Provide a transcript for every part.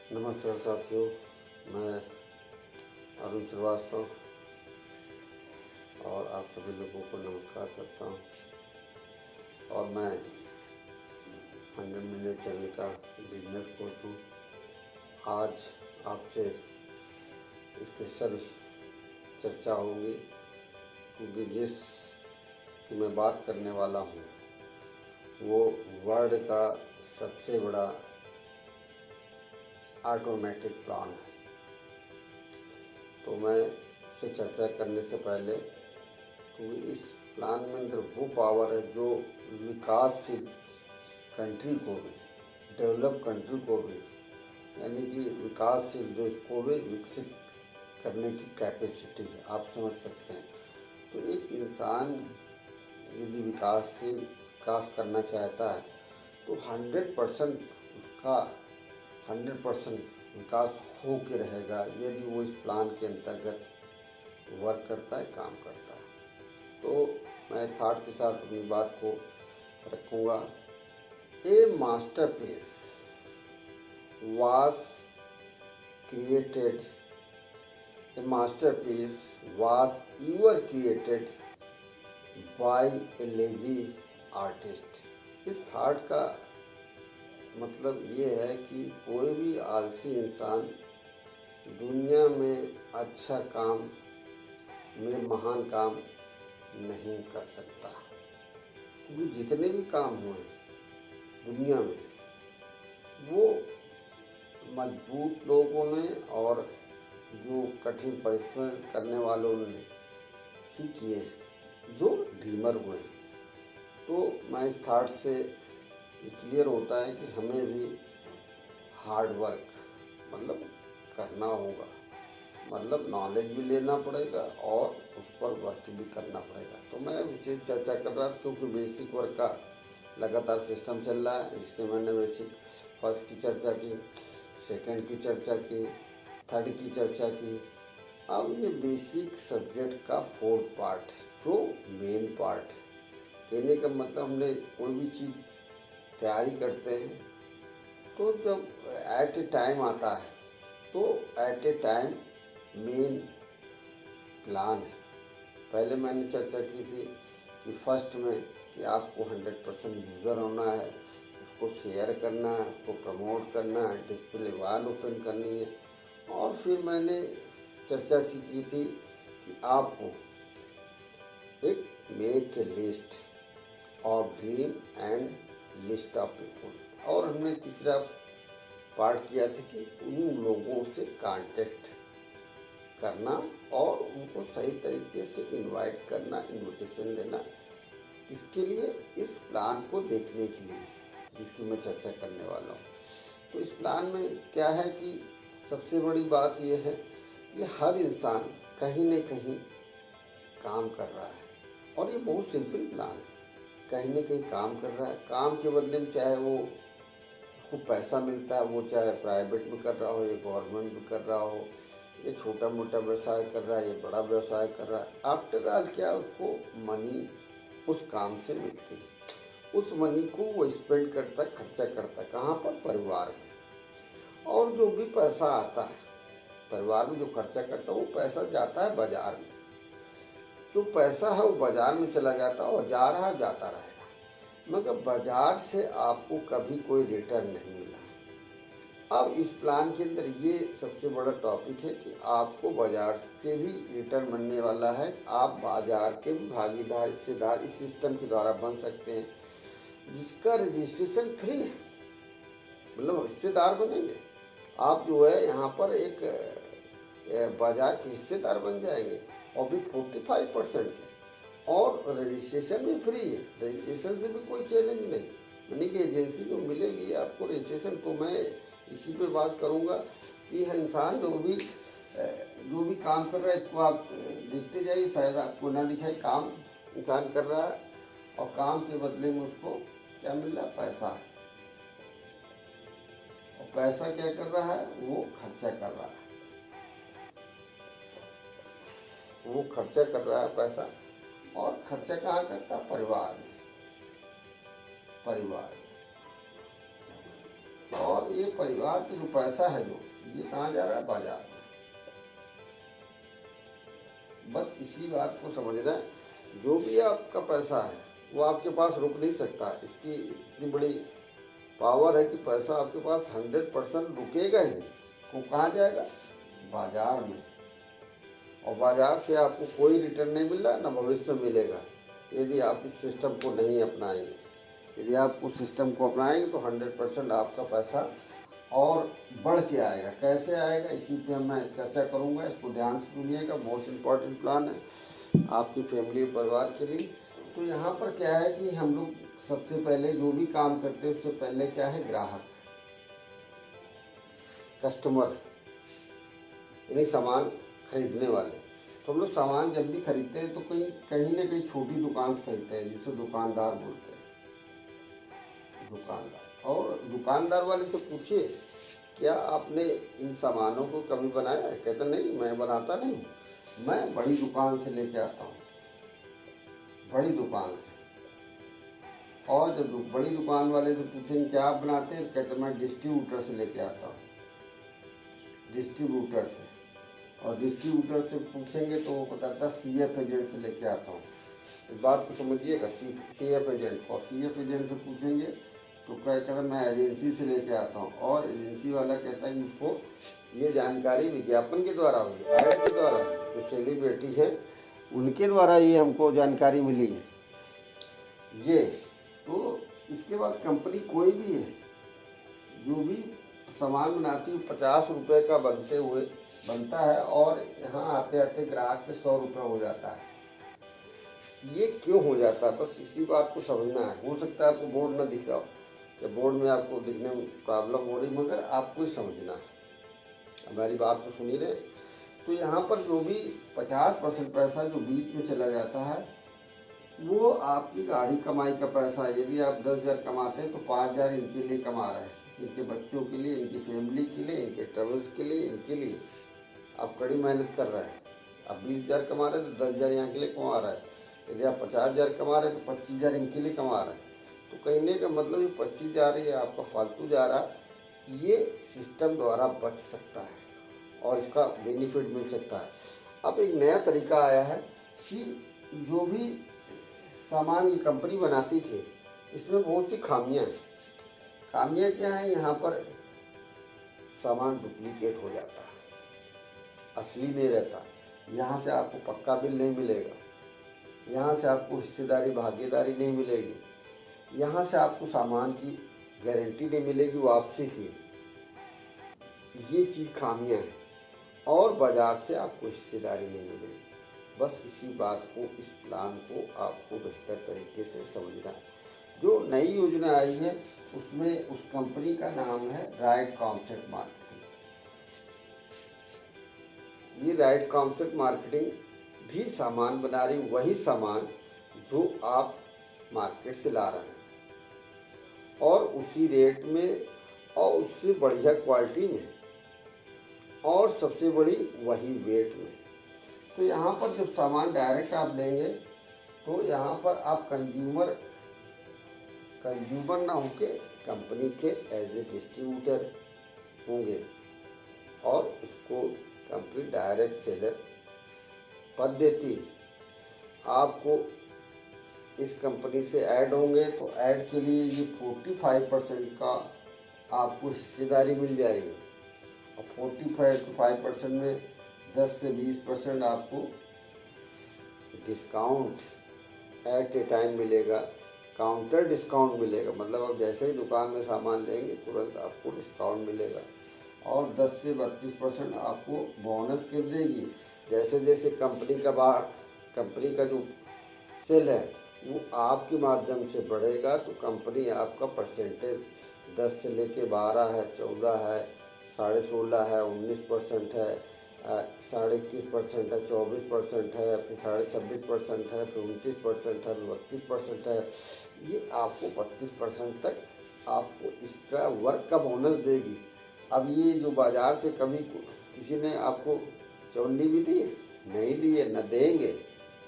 नमस्कार साथियों, मैं अरुण श्रीवास्तव और आप सभी लोगों को नमस्कार करता हूं। और मैं 100 मिलियन चैनल का बिजनेस कोच हूँ। आज आपसे स्पेशल चर्चा होगी क्योंकि जिस की मैं बात करने वाला हूँ वो वर्ल्ड का सबसे बड़ा ऑटोमेटिक प्लान है। तो मैं इससे चर्चा करने से पहले क्योंकि इस प्लान में अंदर वो पावर है जो विकासशील कंट्री को भी, डेवलप कंट्री को भी, यानी कि विकासशील जो इसको भी विकसित करने की कैपेसिटी है, आप समझ सकते हैं। तो एक इंसान यदि विकास करना चाहता है तो 100% उसका 100% विकास हो के रहेगा यदि वो इस प्लान के अंतर्गत वर्क करता है, काम करता है। तो मैं थॉट के साथ अपनी बात को रखूँगा। ए masterpiece was created a masterpiece was ever created by a lazy artist। इस थॉट का मतलब ये है कि कोई भी आलसी इंसान दुनिया में अच्छा काम में महान काम नहीं कर सकता। क्योंकि जितने भी काम हुए दुनिया में वो मजबूत लोगों ने और जो कठिन परिश्रम करने वालों ने ही किए हैं, जो ड्रीमर हुए। तो मैं इस थॉट से ये क्लियर होता है कि हमें भी हार्ड वर्क मतलब करना होगा, मतलब नॉलेज भी लेना पड़ेगा और उस पर वर्क भी करना पड़ेगा। तो मैं विशेष चर्चा कर रहा था क्योंकि बेसिक वर्क का लगातार सिस्टम चल रहा है। इसके मैंने बेसिक फर्स्ट की चर्चा की, सेकंड की चर्चा की, थर्ड की चर्चा की। अब ये बेसिक सब्जेक्ट का फोर्थ पार्ट जो मेन पार्ट, कहने का मतलब हमने कोई भी चीज़ तैयारी करते हैं तो जब एट ए टाइम आता है तो at a time main plan है। पहले मैंने चर्चा की थी कि फर्स्ट में कि आपको 100% यूज़र होना है, उसको शेयर करना है, उसको प्रमोट करना है, डिस्प्ले वाल ओपन करनी है। और फिर मैंने चर्चा की थी कि आपको एक make a list of dream and list of people. और हमने तीसरा पार्ट किया था कि उन लोगों से कांटेक्ट करना और उनको सही तरीके से इनवाइट करना, इनविटेशन देना। इसके लिए इस प्लान को देखने के लिए जिसकी मैं चर्चा करने वाला हूँ। तो इस प्लान में क्या है कि सबसे बड़ी बात यह है कि हर इंसान कहीं न कहीं काम कर रहा है और ये बहुत सिंपल प्लान है। कहीं न कहीं काम कर रहा है, काम के बदले में चाहे वो उसको पैसा मिलता है, वो चाहे प्राइवेट में कर रहा हो या गवर्नमेंट में कर रहा हो, ये छोटा मोटा व्यवसाय कर रहा है, ये बड़ा व्यवसाय कर रहा है। आफ्टर ऑल क्या उसको मनी उस काम से मिलती है। उस मनी को वो स्पेंड करता है, खर्चा करता है, कहाँ पर? परिवार में। और जो भी पैसा आता है परिवार में जो खर्चा करता है वो पैसा जाता है बाजार में। जो पैसा है वो बाजार में चला जाता है और जा रहा है, जाता रहेगा, मगर बाजार से आपको कभी कोई रिटर्न नहीं मिला। अब इस प्लान के अंदर ये सबसे बड़ा टॉपिक है कि आपको बाजार से भी रिटर्न मिलने वाला है। आप बाजार के भी भागीदार, हिस्सेदार इस सिस्टम के द्वारा बन सकते हैं जिसका रजिस्ट्रेशन फ्री है। मतलब हिस्सेदार बनेंगे आप, जो है यहाँ पर एक बाजार के हिस्सेदार बन जाएंगे और भी 45% के, और रजिस्ट्रेशन भी फ्री है। रजिस्ट्रेशन से भी कोई चैलेंज नहीं, यानी कि एजेंसी जो मिलेगी आपको रजिस्ट्रेशन। तो मैं इसी पे बात करूँगा कि यह इंसान जो भी काम कर रहा है इसको आप देखते जाइए, शायद आपको ना दिखाए। काम इंसान कर रहा है और काम के बदले में उसको क्या मिल रहा है? पैसा। और पैसा क्या कर रहा है? वो खर्चा कर रहा है, वो खर्चा कर रहा है पैसा। और खर्चा कहाँ करता है? परिवार में। और और ये परिवार का जो पैसा है जो ये कहाँ जा रहा है? बाजार में। बस इसी बात को समझना है, जो भी आपका पैसा है वो आपके पास रुक नहीं सकता। इसकी इतनी बड़ी पावर है कि पैसा आपके पास 100% रुकेगा ही नहीं। वो कहाँ जाएगा? बाजार में। और बाजार से आपको कोई रिटर्न नहीं मिल रहा, ना भविष्य में मिलेगा, यदि आप इस सिस्टम को नहीं अपनाएंगे। यदि आप उस सिस्टम को अपनाएंगे तो 100% आपका पैसा और बढ़ के आएगा। कैसे आएगा, इसी पे मैं चर्चा करूंगा। इसको ध्यान से सुनिएगा, मोस्ट इम्पॉर्टेंट प्लान है आपकी फैमिली और परिवार के लिए। तो यहाँ पर क्या है कि हम लोग सबसे पहले जो भी काम करते हैं उससे पहले क्या है? ग्राहक, कस्टमर, यानी सामान खरीदने वाले। तो हम लोग सामान जब भी खरीदते हैं तो कहीं ना कहीं छोटी दुकान से खरीदते हैं, जिसे दुकानदार बोलते हैं, दुकानदार। और दुकानदार वाले से पूछिए, क्या आपने इन सामानों को कभी बनाया है? कहते नहीं, मैं बनाता नहीं, मैं बड़ी दुकान से लेके आता हूँ, बड़ी दुकान से। और जब बड़ी दुकान वाले से पूछेंगे क्या आप बनाते हैं, कहते मैं डिस्ट्रीब्यूटर से लेके आता हूँ, डिस्ट्रीब्यूटर से। और डिस्ट्रीब्यूटर से पूछेंगे तो वो बताता CF एजेंट से लेके आता हूँ। इस बात को समझिएगा, CF एजेंट। और CF एजेंट से पूछेंगे तो कहता है मैं एजेंसी से लेके आता हूँ। और एजेंसी वाला कहता है मुझको ये जानकारी विज्ञापन के द्वारा हुई, ऐड के द्वारा, जो सेलिब्रिटी है उनके द्वारा ये हमको जानकारी मिली है ये। तो इसके बाद कंपनी कोई भी है जो भी सामान बनाती है 50 रुपये का बनता है, और यहाँ आते आते ग्राहक पे 100 रुपये हो जाता है। ये क्यों हो जाता है, बस इसी बात को समझना है। हो सकता है आपको बोर्ड ना दिख रहा हो, या बोर्ड में आपको दिखने में प्रॉब्लम हो रही, मगर आपको ही समझना है। हमारी बात तो सुनी रहे। तो यहाँ पर जो भी 50% पैसा जो बीच में चला जाता है वो आपकी गाड़ी कमाई का पैसा है। यदि आप 10,000 कमाते हैं तो 5,000 इनके लिए कमा रहे हैं, इनके बच्चों के लिए, इनकी फैमिली के लिए, इनके ट्रेवल्स के लिए, इनके लिए आप कड़ी मेहनत कर रहे हैं। आप 20,000 कमा रहे हैं तो 10,000 यहाँ के लिए कमा रहे हैं। यदि आप 50,000 कमा रहे हैं तो 25,000 इनके लिए कमा रहे हैं। तो कहने का मतलब ये 25,000 ये आपका फालतू जा रहा है, ये सिस्टम द्वारा बच सकता है और इसका बेनिफिट मिल सकता है। अब एक नया तरीका आया है कि जो भी सामान ये कंपनी बनाती थी इसमें बहुत सी खामियां हैं। खामियां क्या हैं? यहाँ पर सामान डुप्लीकेट हो जाता है, असली नहीं रहता। यहाँ से आपको पक्का बिल नहीं मिलेगा, यहाँ से आपको हिस्सेदारी भागीदारी नहीं मिलेगी, यहाँ से आपको सामान की गारंटी नहीं मिलेगी वापसी की। ये चीज़ खामियां हैं। और बाज़ार से आपको हिस्सेदारी नहीं मिलेगी। बस इसी बात को, इस प्लान को आपको बेहतर तरीके से समझना है। जो नई योजना आई है उसमें उस कंपनी का नाम है राइट कॉन्सेप्ट मार्केटिंग। ये राइट कॉन्सेप्ट मार्केटिंग भी सामान बना रही, वही सामान जो आप मार्केट से ला रहे हैं, और उसी रेट में और उससे बढ़िया क्वालिटी में, और सबसे बड़ी वही वेट में। तो यहाँ पर जब सामान डायरेक्ट आप लेंगे तो यहाँ पर आप कंज्यूमर ना होके कंपनी के एज ए डिस्ट्रीब्यूटर होंगे, और उसको कंपनी डायरेक्ट सेलर पद देती है। आपको इस कंपनी से ऐड होंगे तो ऐड के लिए ये 45% का आपको हिस्सेदारी मिल जाएगी। और 45% में 10 से 20% आपको डिस्काउंट एट ए टाइम मिलेगा, काउंटर डिस्काउंट मिलेगा। मतलब आप जैसे ही दुकान में सामान लेंगे तुरंत आपको डिस्काउंट मिलेगा। और 10 से 32% आपको बोनस कर देगी। जैसे जैसे कंपनी का जो सेल है वो आपके माध्यम से बढ़ेगा तो कंपनी आपका परसेंटेज 10 से लेके 12 है, 14 है, 16.5 है, 19% है, 21.5% है, 24% है, फिर 26.5% है, फिर 29% है, 32% है। ये आपको 32% तक आपको एक्स्ट्रा वर्क का बोनस देगी। अब ये जो बाज़ार से कभी किसी ने आपको चौंडी भी दी है? नहीं दी है, न देंगे,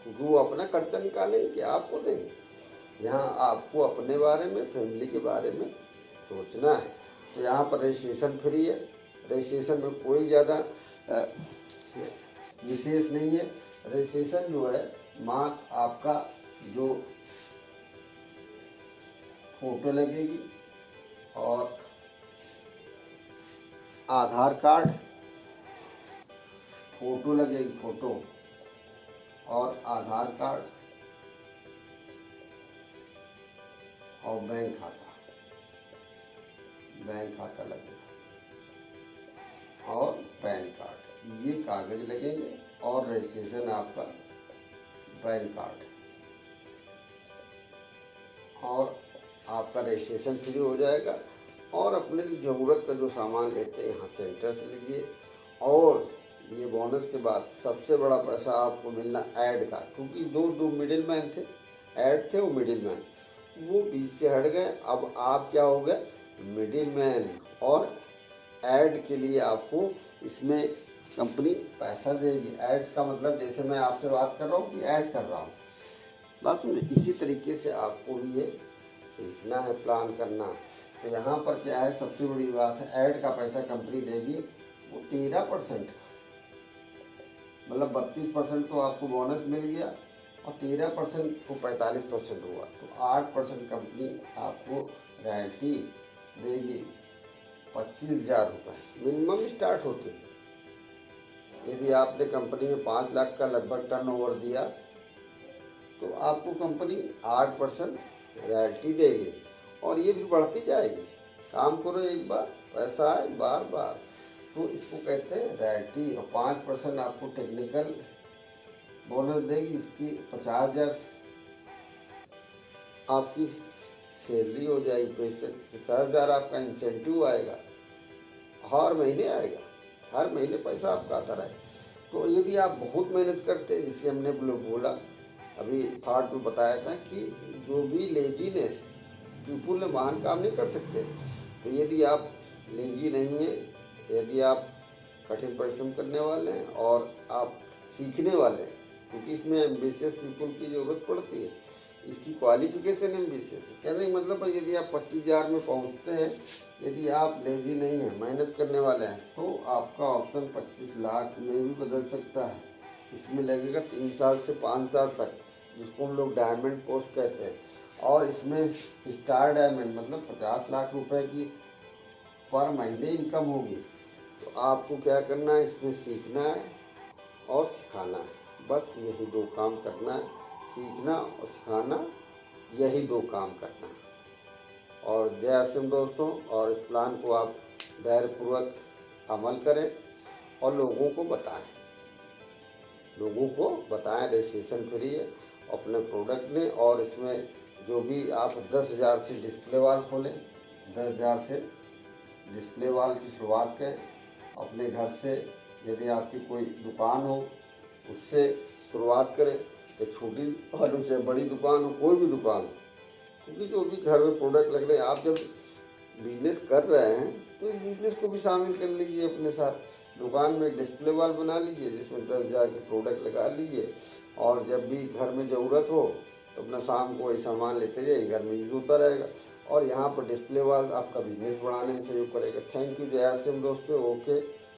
क्योंकि वो अपना खर्चा निकालेंगे कि आपको देंगे। यहाँ आपको अपने बारे में, फैमिली के बारे में सोचना है। तो यहाँ पर रजिस्ट्रेशन फ्री है। रजिस्ट्रेशन में कोई ज़्यादा विशेष नहीं है। रजिस्ट्रेशन जो है मात्र आपका जो फोटो लगेगी और आधार कार्ड, फोटो लगेगी, फोटो और आधार कार्ड और बैंक खाता लगेगा और पैन कार्ड, ये कागज लगेंगे और रजिस्ट्रेशन आपका पैन कार्ड, और आपका रजिस्ट्रेशन फ्री हो जाएगा। और अपने ज़रूरत का जो सामान लेते हैं यहाँ सेंटर से लीजिए। और ये बोनस के बाद सबसे बड़ा पैसा आपको मिलना ऐड का, क्योंकि दो मिडिल मैन थे, ऐड थे वो मिडिल मैन, वो बीच से हट गए। अब आप क्या हो गए, मिडिल मैन। और ऐड के लिए आपको इसमें कंपनी पैसा देगी। ऐड का मतलब जैसे मैं आपसे बात कर रहा हूँ कि ऐड कर रहा हूँ, बात सुनिए, इसी तरीके से आपको भी ये सीखना है, प्लान करना। तो यहाँ पर क्या है, सबसे बड़ी बात है, ऐड का पैसा कंपनी देगी वो 13%, मतलब 32% तो आपको बोनस मिल गया और 13% को 45% हुआ, तो 8% कंपनी आपको रॉयल्टी देगी। 25,000 रुपये मिनिमम स्टार्ट होती है। यदि आपने कंपनी में 5 लाख का लगभग टर्नओवर दिया तो आपको कंपनी 8% रॉयल्टी देगी और ये भी बढ़ती जाएगी। काम करो एक बार, पैसा आए बार बार, तो इसको कहते हैं रॉयल्टी। और 5% आपको टेक्निकल बोनस देगी, इसकी 50,000 आपकी सैलरी हो जाएगी। 50,000 आपका इंसेंटिव आएगा, हर महीने आएगा, हर महीने पैसा आपका आता रहे। तो यदि आप बहुत मेहनत करते हैं, जिसे हमने बोला अभी थॉट में बताया था कि जो भी लेजीनेस पीपुल ने महान काम नहीं कर सकते। तो यदि आप लेजी नहीं हैं, यदि आप कठिन परिश्रम करने वाले हैं और आप सीखने वाले हैं, क्योंकि इसमें एम्बिशियस पीपुल की ज़रूरत पड़ती है, इसकी क्वालिफिकेशन एम्बिशियस है। कहने का मतलब है यदि आप 25,000 में पहुंचते हैं, यदि आप लेजी नहीं हैं, मेहनत करने वाले हैं, तो आपका ऑप्शन 25 लाख में भी बदल सकता है। इसमें लगेगा 3 साल से 5 साल तक, जिसको हम लोग डायमंड पोस्ट कहते हैं। और इसमें स्टार डायमंड मतलब 50 लाख रुपए की पर महीने इनकम होगी। तो आपको क्या करना है, इसमें सीखना है और सिखाना है, बस यही 2 काम करना है, सीखना और सिखाना, यही 2 काम करना है। और जय असम दोस्तों, और इस प्लान को आप धैर्यपूर्वक अमल करें और लोगों को बताएं। रजिस्ट्रेशन फ्री है, अपने प्रोडक्ट लें। और इसमें जो भी आप 10,000 से डिस्प्ले वाल खोलें, 10,000 से डिस्प्ले वाल की शुरुआत करें अपने घर से। यदि आपकी कोई दुकान हो उससे शुरुआत करें, कि छोटी वालों से बड़ी दुकान हो, कोई भी दुकान हो, क्योंकि जो भी घर में प्रोडक्ट लग रहे हैं, आप जब बिजनेस कर रहे हैं तो इस बिजनेस को भी शामिल कर लीजिए अपने साथ। दुकान में डिस्प्ले वाल बना लीजिए जिसमें 10,000 के प्रोडक्ट लगा लीजिए, और जब भी घर में ज़रूरत हो तो अपना शाम को वही सामान लेते जाइए, घर में यूज होता रहेगा। और यहाँ पर डिस्प्ले वाल आपका बिजनेस बढ़ाने में सहयोग करेगा। थैंक यू, जय सिंह दोस्तों। ओके।